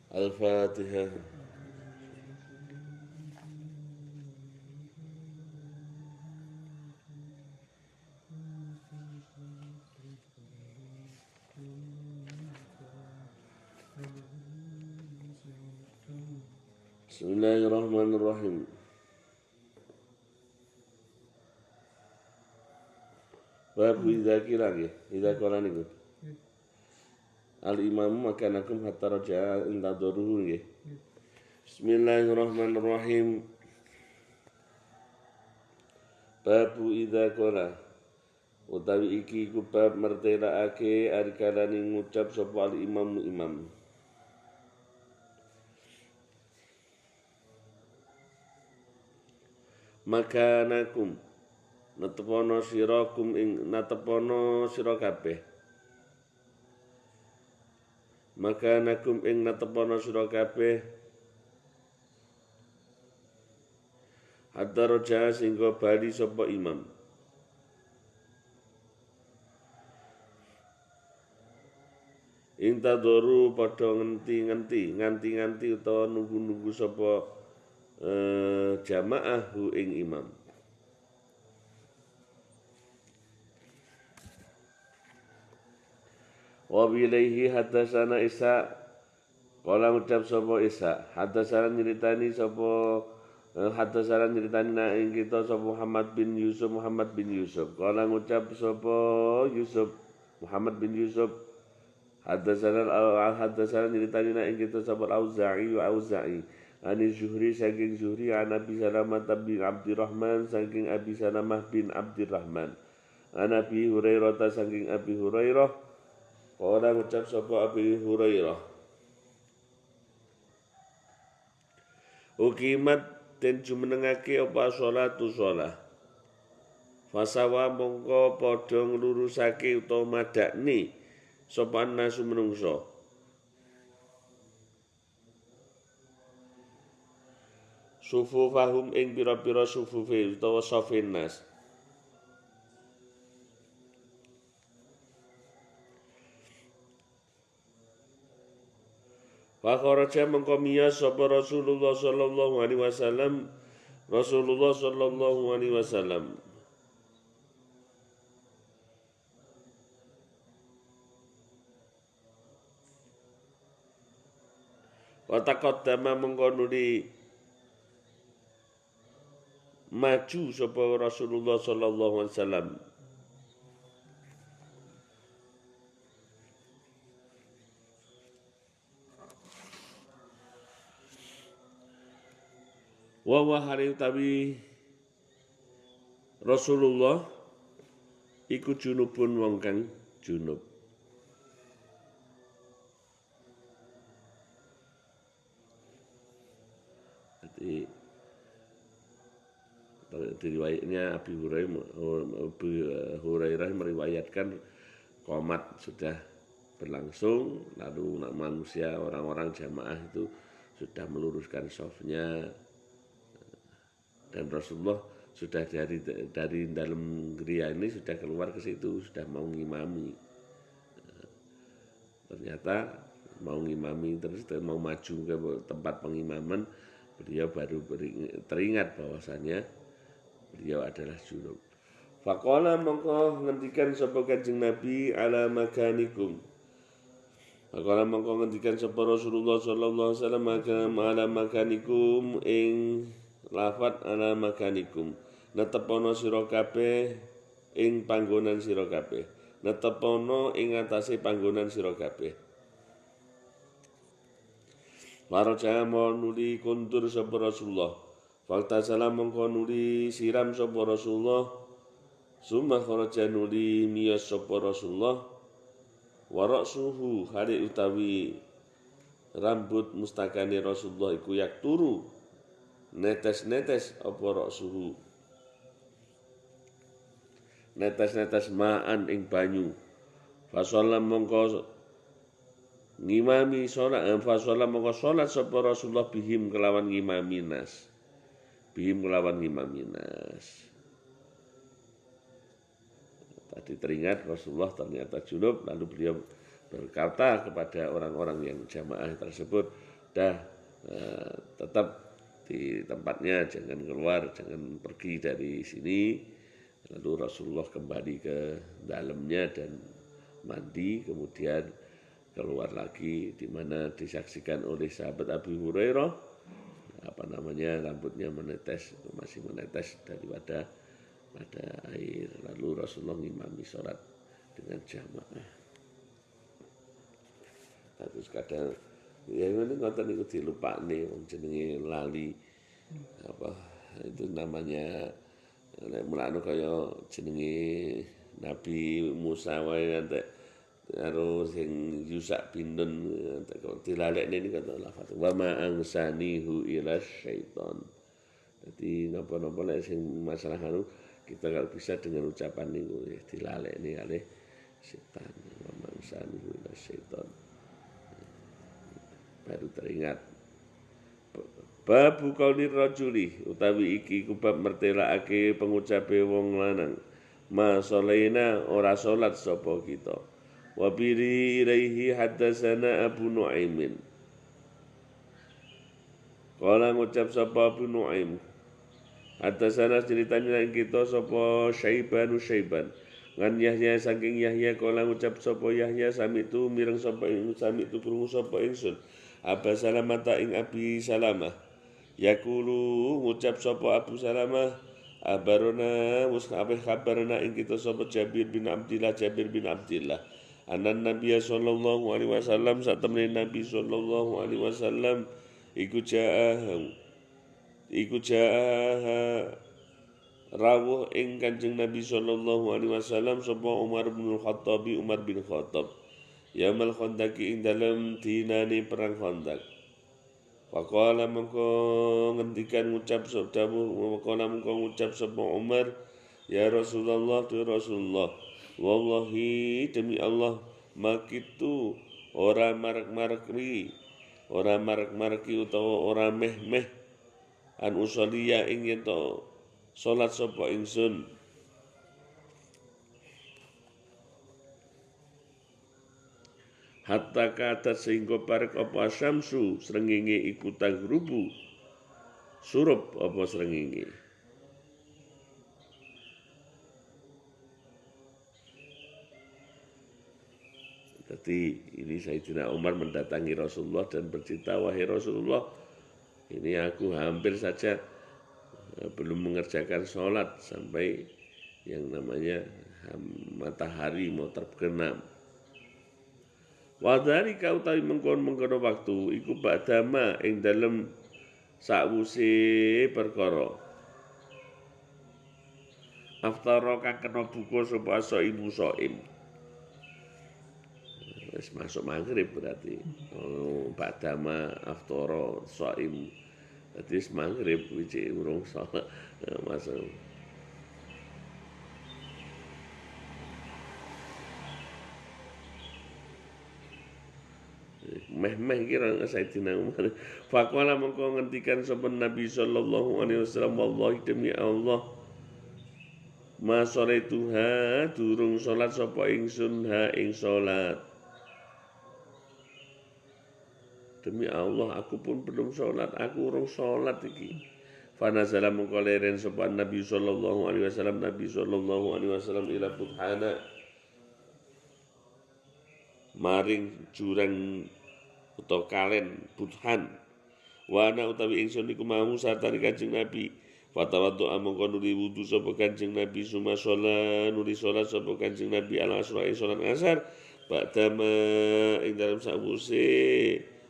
Al-Fatihah. Bismillahirrahmanirrahim. Bab idza kira nggih, idza qala niku. Al-imamu makanakum hatta raja'a intadharuhu nggih. Bismillahirrahmanirrahim. Bab idza qala utawi iki iku bab mertelakake arikalane ngucap sapa al-imamu imam. Makanakum natepono sirakum ing natepono sira kabeh. Makanakum ing natepono sira kabeh hatta raja singgo bali sapa imam. Ing tadoru padha nganti utawa nunggu-nunggu sapa jamaah hu ing imam. Wa bilaihi hadatsana Isa qala ngucap sapa Isa hadatsana nyeritani sapa hadatsana nyeritani ing kita sapa Muhammad bin Yusuf qala ngucap sapa Muhammad bin Yusuf hadatsana nyeritani ing kita sapa Auza'i Ani Zuhri saking Zuhri an Abi Salamah bin Abdurrahman saking Abi Salamah bin Abdurrahman an Abi Hurairah saking Abi Hurairah ora ngucap sapa Abi Hurairah ukimat den jumenengake apa sholatu sholah fasawa mongko padha nglurusake utawa madakne sapa nasu menungso sufufahum ing pira-pira sufufe utawa safin nas. Wa kharaja mengko miyas sapa Rasulullah sallallahu alaihi wasallam wa taqaddama mengko nuli maju sapa Rasulullah sallallahu alaihi wasallam wa hari utawi Rasulullah iku junubun wong kang junub. Jadi diriwayatnya Abi Hurairah meriwayatkan qomat sudah berlangsung, lalu manusia orang-orang jamaah itu sudah meluruskan shafnya dan Rasulullah sudah dari dalam geria ini sudah keluar ke situ, sudah mau ngimami. Ternyata mau ngimami terus mau maju ke tempat pengimaman, beliau baru teringat bahwasannya beliau adalah junub. Faqala mongko ngendikan sapa Kanjeng Nabi ala makanikum. Faqala mongko ngendikan sapa Rasulullah sallallahu alaihi wasallam ala makanikum ing lafat ala makanikum. Netepono sira kabeh ing panggonan sira kabeh. Netepono ing atase panggonan sira kabeh. Waraja nuli kuntur sapa Rasulullah. Fakta salam mongko nuli siram sapa Rasulullah. Summa kharaja nuli miyas sapa Rasulullah. Warasuhu hari utawi rambut mustakane Rasulullah iku yak turu. Netes-netes apa rasuhu. Netes-netes ma'an ing banyu. Fasallam mongko ngimami sholat fasallam mongko sholat sapa Rasulullah bihim kelawan ngimami nas. Tadi teringat Rasulullah ternyata junub, lalu beliau berkata kepada orang-orang yang jamaah tersebut, tetap di tempatnya, jangan keluar, jangan pergi dari sini. Lalu Rasulullah kembali ke dalamnya dan mandi, kemudian keluar lagi, di mana disaksikan oleh sahabat Abu Hurairah, rambutnya menetes, masih menetes daripada ada air. Lalu Rasulullah ngimami sholat dengan jamaah. Terus kadang ya ini ngoten niku dilupakne wong jenenge lali apa itu namanya nek mulane kaya jenenge Nabi Musa wae ngantek karo sing Yusak bin Nun dilalekne niku kata lafaz wa ma angsanihu ila syaiton. Jadi napa-napa nek sing masalah anu kita kalau bisa dengan ucapan niku dilalekne kalih setan wa ma angsanihu ila syaiton. Baru teringat babu qauli rajuli utawi iki kubab mertelakake pengucape wong lanang ma sholaina ora salat sapa kita wa biri ilaihi haddatsana Abu Nuaimin kala ngucap sapa Abu Nuaim haddatsana ceritanya ing kita sapa Syaiban ngan Yahya saking Yahya kala ngucap sapa Yahya sami tu mireng sapa ing sami tu krungu sapa ingsun Aba Salamah ing Abi Salamah yaqulu ngucap sapa Abu Salamah abarona musabih kabarna ing kita sapa Jabir bin Abdillah anan Nabi sallallahu alaihi wasallam satemene Nabi sallallahu alaihi wasallam iku jaa rawuh ing Kanjeng Nabi sallallahu alaihi wasallam sapa Umar bin Khattab Yamal Khandaki ing dalam dinane perang Khandak. Faqala mengko ngendikan ngucap sapa Umar, ya Rasulullah tu Rasulullah. Wallahi demi Allah makitu ora marak-maraki utawa ora meh-meh an usolliya ing yen to salat sapa ingsun. Hatta kata sehingga parek apa syamsu srengenge iku tagrubu surup apa srengenge. Jadi ini Sayyidina Umar mendatangi Rasulullah dan bercerita, wahai Rasulullah, ini aku hampir saja belum mengerjakan sholat sampai yang namanya matahari mau terbenam. Wadari kau tahu mengkono waktu iku ba'dama ing dalem sakwuse perkara aftara kang kena buka sapa ibu shaim wis masuk maghrib berarti ba'dama aftara shaim dadi maghrib wiji urung salat masuk meh-meh kira Sayyidina Umar. Faqala mengko ngendikan sapa Nabi sallallahu alaihi wasallam wallahi demi Allah ma sholaituha durung salat sapa ingsun ha ing salat. Demi Allah aku pun belum salat, aku urung salat iki. Fa nazala mengko leren sapa Nabi sallallahu alaihi wasallam ila Budhana maring jurang utawa kalen Budhan wana utawi ingsun iku mau sartane Kanjeng Nabi fatawaddu amangka nuli wudu sapa Kanjeng Nabi suma sholat nuli sholat sapa Kanjeng Nabi ala asra ing sholat asar ba'dama ing dalam sawuse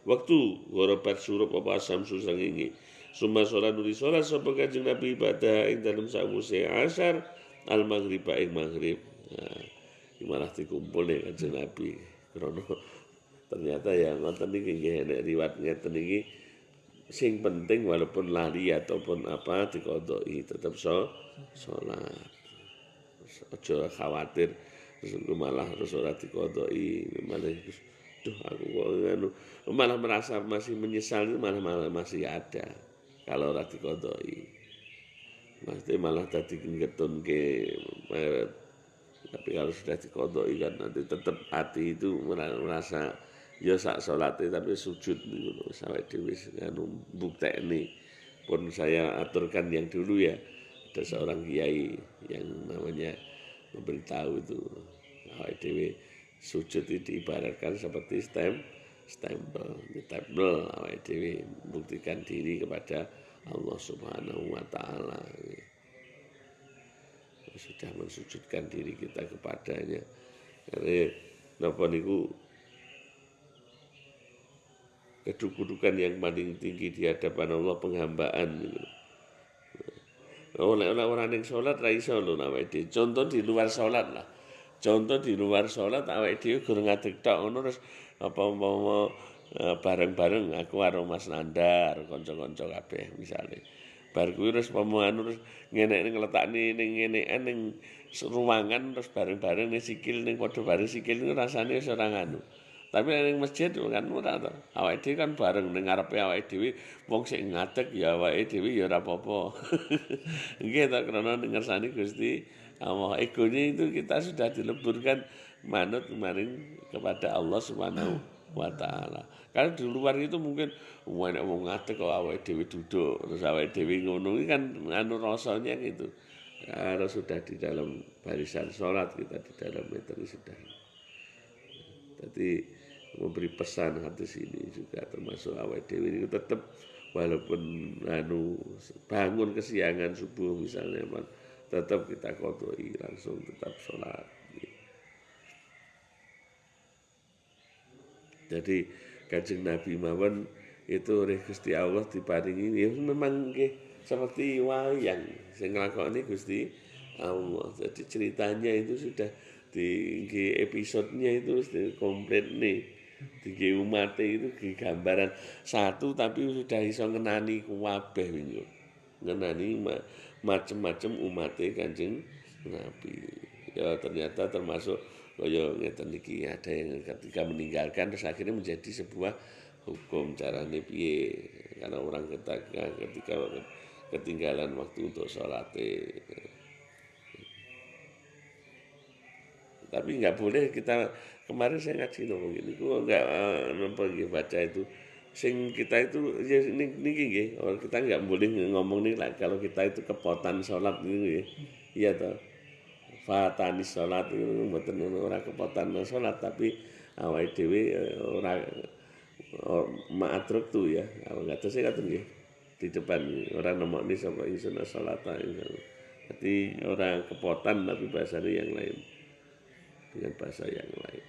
waktu gharabat surup apa samsu sangenge suma sholat nuli sholat sapa Kanjeng Nabi pada ing dalam sawuse asar al maghrib ing maghrib. Nah, malah dikumpul nih Kanjeng Nabi krono ternyata yang ngoten niki nggih nek riwayat ngeten niki sing penting walaupun lari ataupun apa dikodoi tetap sholat. Aja khawatir terus malah terus ora dikodoi malah duh aku kok malah merasa masih menyesal malah masih ada kalau ora dikodoi. Mesti malah tadi ngetunke tapi kalau sudah dikodoi kan nanti tetap hati itu merasa ya sak salate tapi sujud niku lho awake dhewe anu mbuktekne. Pun saya aturkan yang dulu ya, ada seorang kiai yang namanya memberitahu itu awake dhewe sujud itu diibaratkan seperti stempel awake dhewe membuktikan diri kepada Allah Subhanahu wa taala. Sudah mensujudkan diri kita kepadanya. Karena napa niku kedudukan yang paling tinggi di hadapan Allah penghambaan gitu. Oleh orang yang sholat ra iso lho awake dhewe. Contoh di luar sholat lah. Contoh di luar sholat awake dhewe gur ngadeg tok ngono terus apa umpama bareng-bareng aku karo Mas Nandar, kanca-kanca kabeh misale. Bar kuwi terus anu terus ngene ngletakne ning ngenekan ning ruangan terus bareng-bareng ning sikil ning padha bareng sikil niku rasane wis ora nganu. Tapi ning masjid kan ora to. Awake dhewe kan bareng ning ngarepe awake dhewe wong sing ngadeg ya awake dhewe ya ora apa-apa. Nggih to krana ning ngersani Gusti Allah. Egonya itu kita sudah dileburkan manut maring kepada Allah Subhanahu wa taala. Kalau di luar itu mungkin enek wong ngadeg kok awake dhewe duduk terus awake dhewe ngono kan anu rasanya gitu. Kalau sudah di dalam barisan sholat kita di dalam metode sudah. Jadi memberi pesan hadis ini juga termasuk awake dhewe itu tetap walaupun anu bangun kesiangan subuh misalnya tetap kita qodoi langsung tetap sholat. Jadi Kanjeng Nabi mawon itu oleh Gusti Allah diparingi ya memang nggih seperti wayang sing nglakoni Gusti Allah. Jadi ceritanya itu sudah di episodenya itu komplit nih. Di umat itu di gambaran satu tapi sudah iso ngenani kabeh wingi. Ngenani macam-macam umat Kanjeng Nabi. Ya ternyata termasuk kaya ngeten iki ada yang ketika meninggalkan terus akhirnya menjadi sebuah hukum carane piye karena orang ketika ketinggalan waktu untuk sholat. Tapi nggak boleh kita kemarin saya ngaji ngomong gini, kok nggak nampak baca itu sing kita itu ya niki nggih kita nggak boleh ngomong nih lah kalau kita itu kepotan sholat gitu ya. Iya toh. Fatani sholat itu mboten ora kepotan sholat tapi awake dhewe ora ma'atruk tuh ya. Enggak tahu saya kata nggih di depan orang nemokne sapa ingsun sholat. Jadi orang kepotan tapi bahasanya yang lain dengan bahasa yang lain.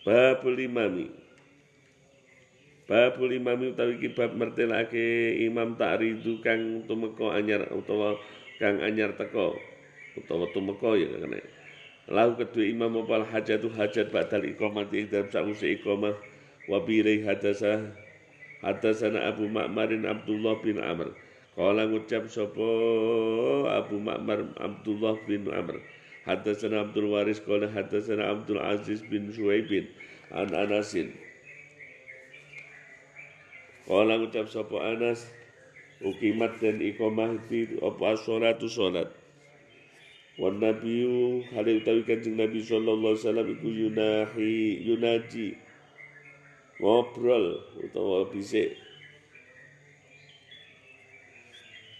Babul imami utawi bab mertelake imam ta'ridu kang tumeka anyar utawa kang anyar teko utawa tumeka ya kene. Lahu kedua imam opal hajatu hajat ba'dal iqamati dalam sause iqamah wa bi hadasana Abu Ma'marin Abdullah bin Amr. Qala ngucap sapa Abu Ma'mar Abdullah bin Amr. Hadasana Abdul Waris qala hadasana Abdul Aziz bin Suhaibin an Anasin. Qala ngucap sapa Anas ukimat dan iqamah itu apa sholatu sholat. Wan nabiyyu hadis utawi Kanjeng Nabi sallallahu alaihi wasallam iku yunaji ngobrol utawa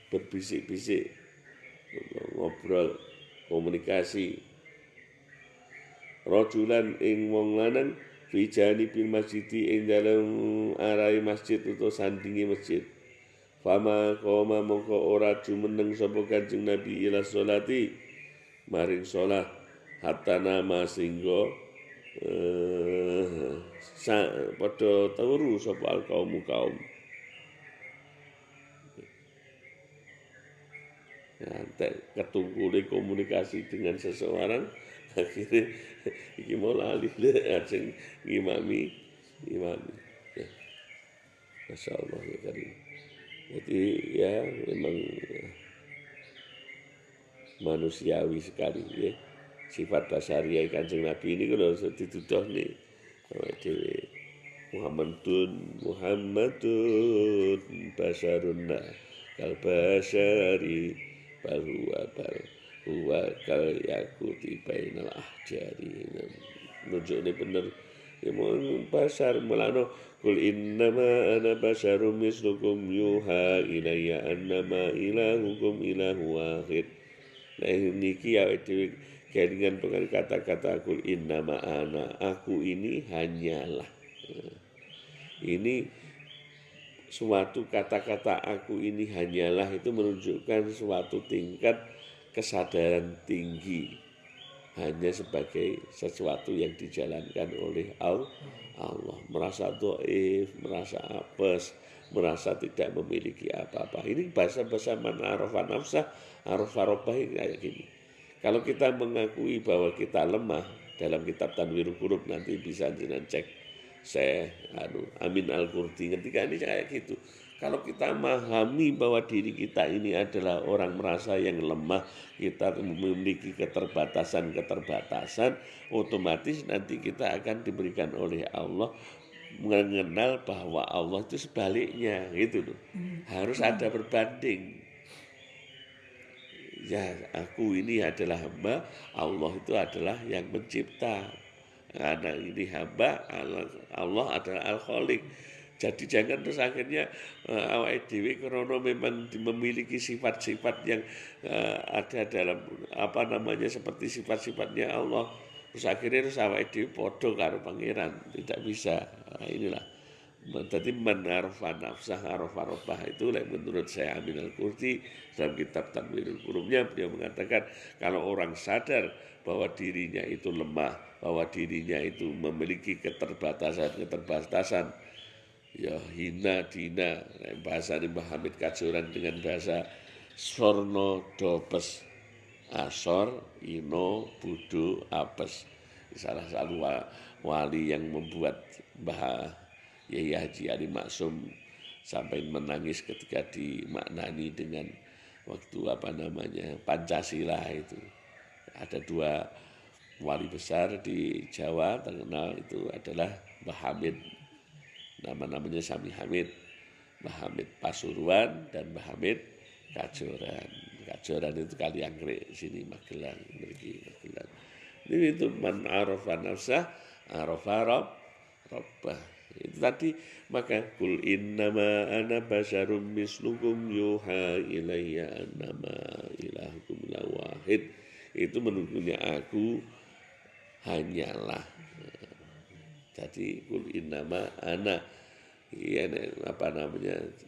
berbisik-bisik ngobrol komunikasi rajulan ing wong lanang fi janibil masjidi ing dalem arai masjid utawa sandingi masjid. Fama qoma mongko ora jumeneng sapa Kanjeng Nabi ila sholati maring sholat hatta nama singgo padha turu sapa kaum. Ketungkule komunikasi dengan seseorang akhirnya iki mau lali sing ngimami ya. Masya Allah ya karim. Jadi ya memang manusiawi sekali ya. Sifat basaria Kanjeng Nabi ini kalau dituduh nih dhewe Muhammadun basarun kal basari bal huwa kal yakuti bainal ahjari. nunjukne bener. Ya mau basar mulano kul innama ana basyarum mislukum yuha ilayya annama ilahukum ilahu wahid. Nah niki awake dhewe kelingan dengan kata-kata kul innama ana, aku ini hanyalah. Ini suatu kata-kata aku ini hanyalah itu menunjukkan suatu tingkat kesadaran tinggi hanya sebagai sesuatu yang dijalankan oleh Allah, merasa dhaif, merasa apes, merasa tidak memiliki apa-apa. Ini bahasa-bahasa man arafa nafsah, arafa rabbah kayak gini. Kalau kita mengakui bahwa kita lemah, dalam kitab Tanwirul Qulub nanti bisa jenengan cek Amin Al-Qurti ketika ini kayak gitu. Kalau kita memahami bahwa diri kita ini adalah orang merasa yang lemah, kita memiliki keterbatasan, otomatis nanti kita akan diberikan oleh Allah mengenal bahwa Allah itu sebaliknya, gitu loh. Harus ada berbanding. Ya, aku ini adalah hamba, Allah itu adalah yang mencipta. Karena ini hamba, Allah adalah Al-Khaliq. Jadi jangan terus akhirnya awake dhewe karena memang memiliki sifat-sifat yang ada dalam seperti sifat-sifatnya Allah. Terus akhirnya terus awake dhewe padha karo pangeran, tidak bisa. Nah, inilah. Jadi man arafa nafsah arafa rabbah itu menurut saya Amin Al-Qurti dalam kitab Tanwirul Qulubnya beliau mengatakan kalau orang sadar bahwa dirinya itu lemah, bahwa dirinya itu memiliki keterbatasan, ya hina dina, bahasa Mbah Hamid Kajoran dengan bahasa sorno dopes, asor ino budo apes. Salah satu wali yang membuat Mbah Yai Haji Ali Maksum sampai menangis ketika dimaknani dengan waktu Pancasila itu. Ada dua wali besar di Jawa terkenal itu adalah Mbah Hamid, namanya Sami Hamid, Mbah Hamid Pasuruan dan Mbah Hamid Kajoran. Kajoran itu Kalianggrek sini Magelang, Magelang. Ini itu man arafa nafsah arafa rabbah. Itu tadi, maka kul innama ana basyarum mislukum yuha ilayya annama ilahukum ilahu wahid. Itu menunjuknya aku hanyalah. Jadi kul innama ana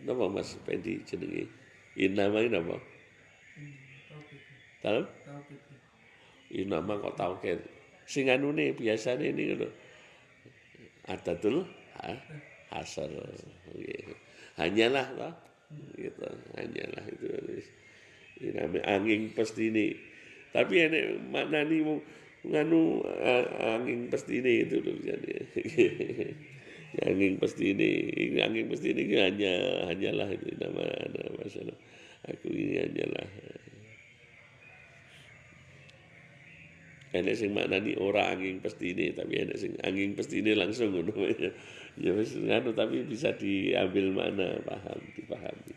napa Mas Pendi jenenge? Innama ini apa? Tahu? Innama kok tauhid. Sing anune biasane ini lho. Adatul hasar. Hanyalah toh. Gitu. Hanyalah itu. Ini namanya angin pestine. Tapi nek maknani nganu angin pestine itu lho jadi. Angin pestine iki hanyalah itu nama masalah. Aku ini hanyalah. Enek sing maknani ora angin pestine, tapi enek sing angin pestine langsung ngono ya. Ya wis ngono tapi bisa diambil makna, dipahami.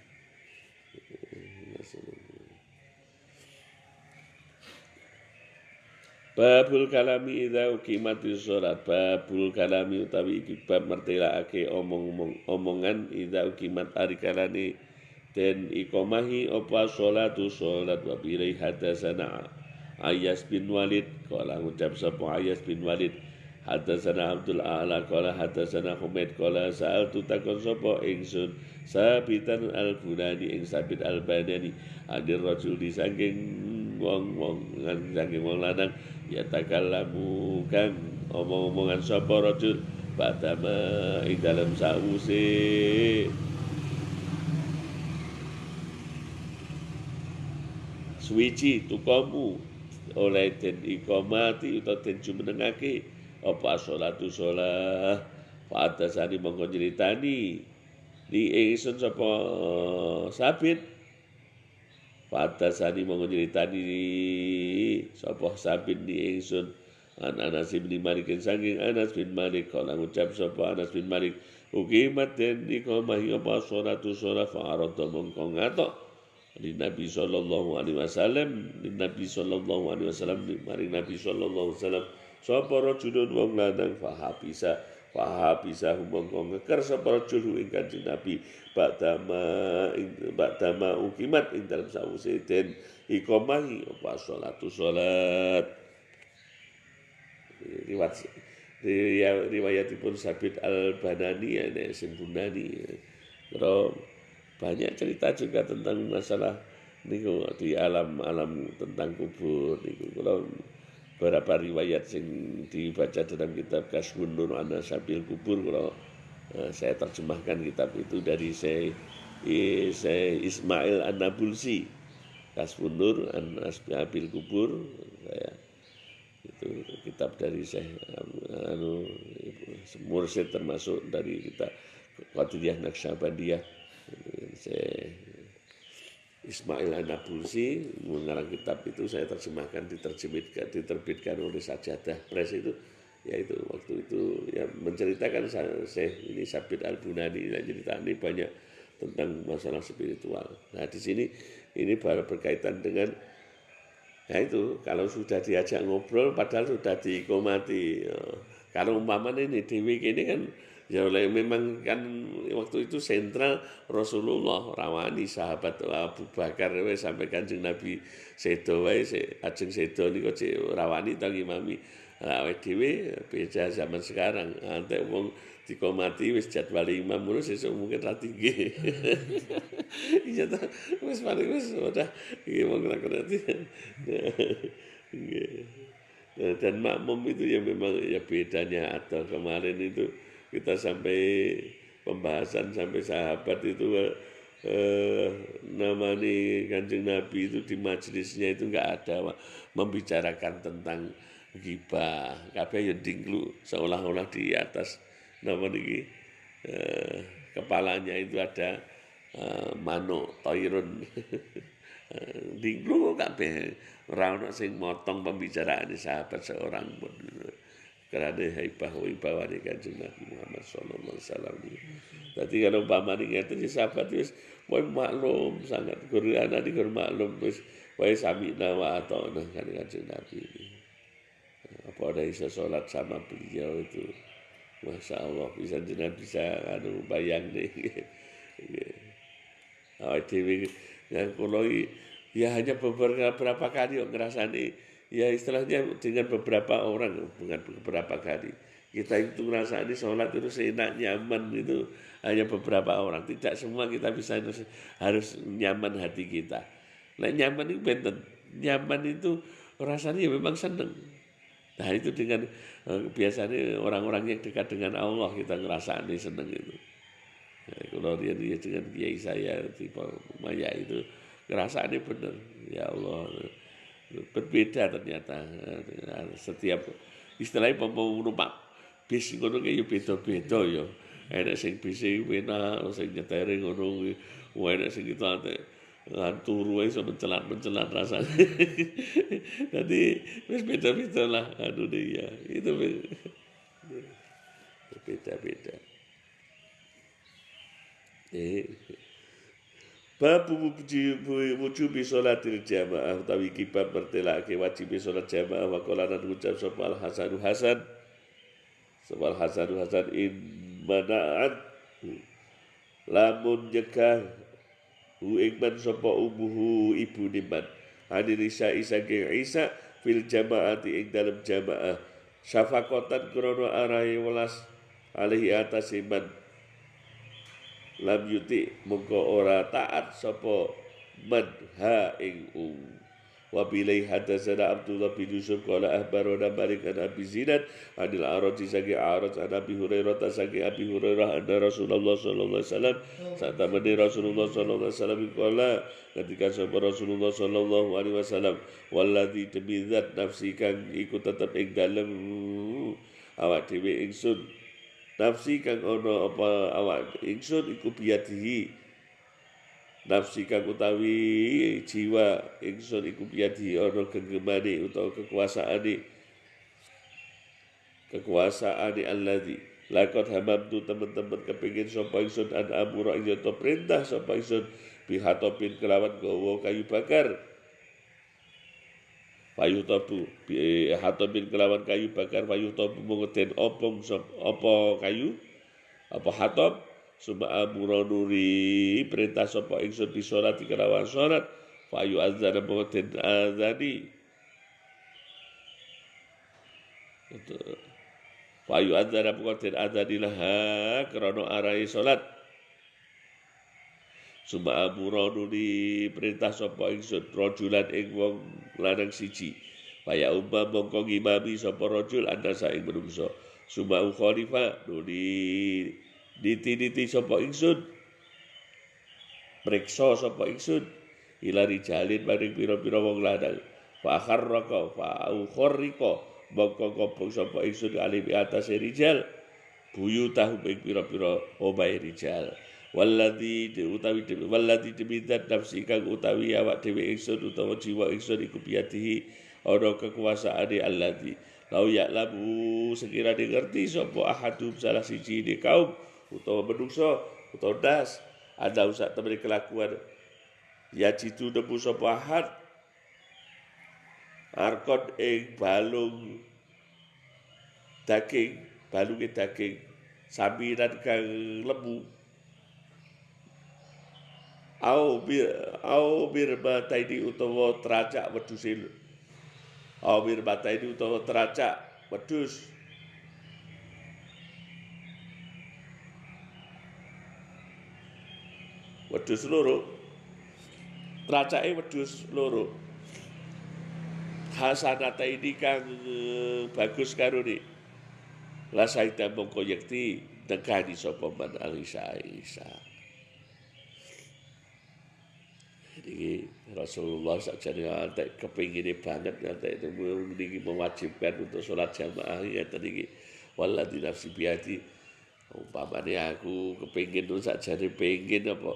Babul kalami idza uqimatis shalat. Babul kalami utawi iki bab mertelakake omongan idza uqimat ari kalane den iqamahi apa sholatu salat wa bilai hadatsana Ayas bin Walid qala ngucap sapa Ayas bin Walid hadatsana Abdul A'la qala hadatsana Humaid qala sa'altu takon sapa ingsun Sabitan al-Bunani ing Sabit al-Banani hadir rajul di saking wong lanang ya takallamu kang omong-omongan sapa rajul badama ing dalem sause suwici tukamu oleh den iqamati utawa den jumenengake apa sholatu sholah fa'atasani mongko nyritani di ingsun sapa Sabit fa'atasani mongko nyritani sapa Sabit di ingsun Anas bin Malik saking Anas bin Malik kala ngucap sapa Anas bin Malik uqimat den iqamah apa sholatu sholah fa'arada mongko ngatok di Nabi sallallahu alaihi wasallam maring Nabi sallallahu alaihi wasallam sapa rajulun wong lanang fahabisa mongko ngeker sapa rajul ing Kanjeng Nabi ba'dama ukimat ing dalem sawise den iqamahi apa salat riwayatipun Sabit Al-Banani ya Bunani. Terus banyak cerita juga tentang masalah niku di alam tentang kubur niku. Kalau beberapa riwayat sing dibaca dalam kitab Kasbun Nur an Sabil Kubur kalau saya terjemahkan kitab itu dari saya Ismail An-Nabulsi. Kasbun Nur an Sabil Kubur saya itu kitab dari Syekh Mursyid termasuk dari kita Qadiriyah Naqsyabandiyah Syekh Ismail An-Nabulsi mengarang kitab itu saya terjemahkan diterbitkan oleh Sajadah Press itu yaitu waktu itu ya menceritakan Syekh ini Sabit Al-Bunani cerita ini banyak tentang masalah spiritual. Nah di sini ini baru berkaitan dengan ya itu, kalau sudah diajak ngobrol padahal sudah diikomati. Kalau umpamanya ini dewi ini kan ya memang kan waktu itu sentral Rasulullah rawani sahabat Abu Bakar sampai Kanjeng Nabi sedo wae ajeng sedo niku rawani ta ngimami. Lah dhewe beda zaman sekarang. Antek wong dikomati wis jadwal imam ngono sesuk mungkin ra tinggi. Iya ta wis paling wis udah iki mong ngerti. Dan makmum itu ya memang ya bedanya atau kemarin itu kita sampai pembahasan sampai sahabat itu namanya Kanjeng Nabi itu di majelisnya itu enggak ada membicarakan tentang ghibah, kabeh ya dinglu seolah-olah di atas nama niki kepalanya itu ada manuk toirun dinglu kabeh ora ono sing motong pembicaraan sahabat seorang pun karena haibah wibawane Kanjeng Nabi Muhammad sallallahu alaihi wasallam. Dadi kalau umpamane ngeten ya sahabat wis wae maklum sangat guru anak iki maklum wis wae sami wa atona kan Kanjeng Nabi ini. Apa ada bisa sholat sama beliau itu, masya Allah bisa bayang nih. Dewi yang kalau ya hanya beberapa kali ngerasani ya istilahnya dengan beberapa orang bukan beberapa kali kita itu ngerasani sholat itu seenak nyaman itu hanya beberapa orang, tidak semua kita bisa harus nyaman hati kita. Nah nyaman itu benten, nyaman itu rasanya memang seneng. Nah itu dengan biasanya orang-orang yang dekat dengan Allah kita ngerasa seneng itu. Nah, kalau dia dengan kiai saya di Maya itu ngerasa benar. Ya Allah berbeda ternyata setiap istilahnya numpak bis ngono ki yo beda-beda yo. Enak sing bis enak, sing nyetere ngono, enak sing itu turu iso mencelat rasanya. Jadi wis beda-beda lah ya. Itu beda-beda. Bab wujub sholatil jamaah utawi kibab mertelake wajib sholat jamaah wa qala lan ucap sapa Hasan in mana'at lamun nyegah hu ingman sapa umuhu ibu niman hadir Isa Isa fil jamaati ing dalam jamaah syafaqatan krono arahi welas alaihi atas iman lam yuti mongko ora taat sapa man ha ing wa bilai hadatsana Abdullah bin Yusuf qala ahbarana Malik an Abi Zinad anil A'raj sagi A'raj an Abi Hurairah sagi Abi Hurairah anna Rasulullah sallallahu alaihi wasallam saat mani Rasulullah sallallahu alaihi wasallam qala ketika sapa Rasulullah sallallahu alaihi wasallam walladzi tabizat nafsi kang iku tetep ing dalem awak dhewe ingsun nafsi kang ana apa awak ingsun iku biyadihi nafsi kang utawi jiwa ingsun iku biyadihi ana genggemane utawa kekuasaane alladzi laqad hamamtu teman-teman kepengin sapa ingsun an amura ing to perintah sapa ingsun bihatopin kelawan gawa kayu bakar fayutabu bi hatabin kelawan kayu bakar fayutabu mengeten opong apa kayu apa hatab summa amura nuri perintah sapa ingsun bi salat kelawan salat fayu azana mengeten azani fayu azana mengeten azanilah krana arai salat summa amura nuri perintah sapa ingsun rajulan ing wong lanang siji kaya mongko ngimami sapa rajul anasa ing menungso summa khalifa nuli diti sapa ingsun mreksa sapa ingsun ila rijalin maring pira-pira wong lanang fa kharraqa fa ukharriqa mongko ngobong sapa ingsun alimi atase rijal buyutahu ing pira-pira omahe rijal walladzi demidat nafsi kang utawi awak dhewe ingsun utawa jiwa ingsun iku biadihi ana kekuasaane alladzi lau ya'lamu sekirane ngerti sapa ahadum salah siji di kaum utawa menungso utawa das ada usah temene kelakuan ya jitu nemu sapa ahad arkon ing balunge daging samiran kang lemu au bir bataini utawa tracak wedhus au bir bataini utawa tracak wedhus loro tracake wedhus loro hasanata ini kang bagus karone la saida mongko yekti negani sapa man alisa Ini Rasulullah sakjane antek kepingine banget antek itu niki mewajibkan untuk sholat jamaah ya tadi waladzi nafsi biadi umpamane aku kepingin tuh sakjane pengin apa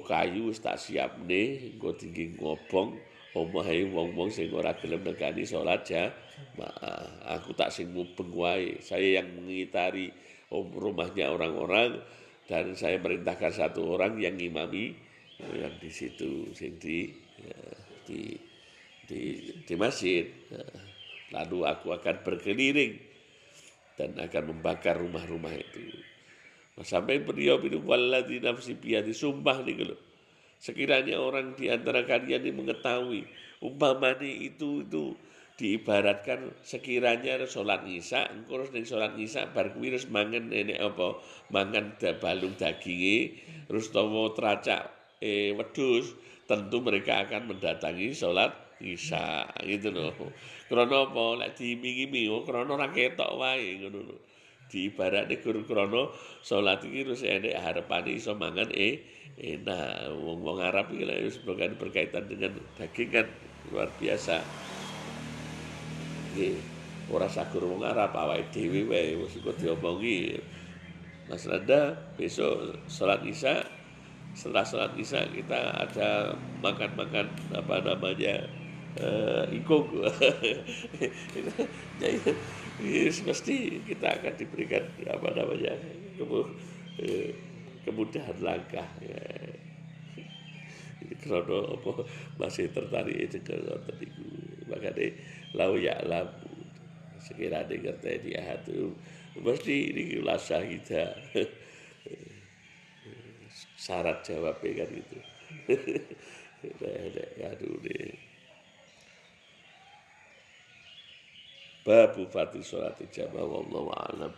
kayu wis tak siapne engko tinggi ngobong omahe wong-wong sing ora gelem negani sholat jamaah aku tak sing mubeng wae saya yang mengitari rumahnya orang-orang dan saya merintahkan satu orang yang ngimami yang di situ sing di masjid. Lalu aku akan berkeliling dan akan membakar rumah-rumah itu. Nah, sampai beliau itu waladzi nafsi biyadi sumpah nih kalau sekiranya orang di antara kalian ini mengetahui umpamanya itu diibaratkan sekiranya sholat isya engko ning sholat isya bar kuwi terus mangan nenek apa mangan balung daginge terus tawa tracak wedhus tentu mereka akan mendatangi sholat isya gitu loh. Krana apa lek diiming-imingi krana ora ketok wae ngono lho. Diibarate guru krana sholat iki terus enek harepane iso mangan enak. Wong Arab iki lek wis berkaitan dengan daging kan luar biasa. Nggih, ora sagur wong Arab awake dhewe wae wis kok diomongi. Mas Randa besok sholat isya setelah sholat isya kita ada makan-makan apa namanya ingkung. Jadi mesti kita akan diberikan apa namanya kemudahan langkah. Ini krono apa masih tertarik dengan tadi makanya lau ya'lam sekiranya ngerti dia itu mesti ini lah syahidah. Syarat jawabnya kan gitu. Aduh nih. Babu fati sholati jamaah wallahu a'lam.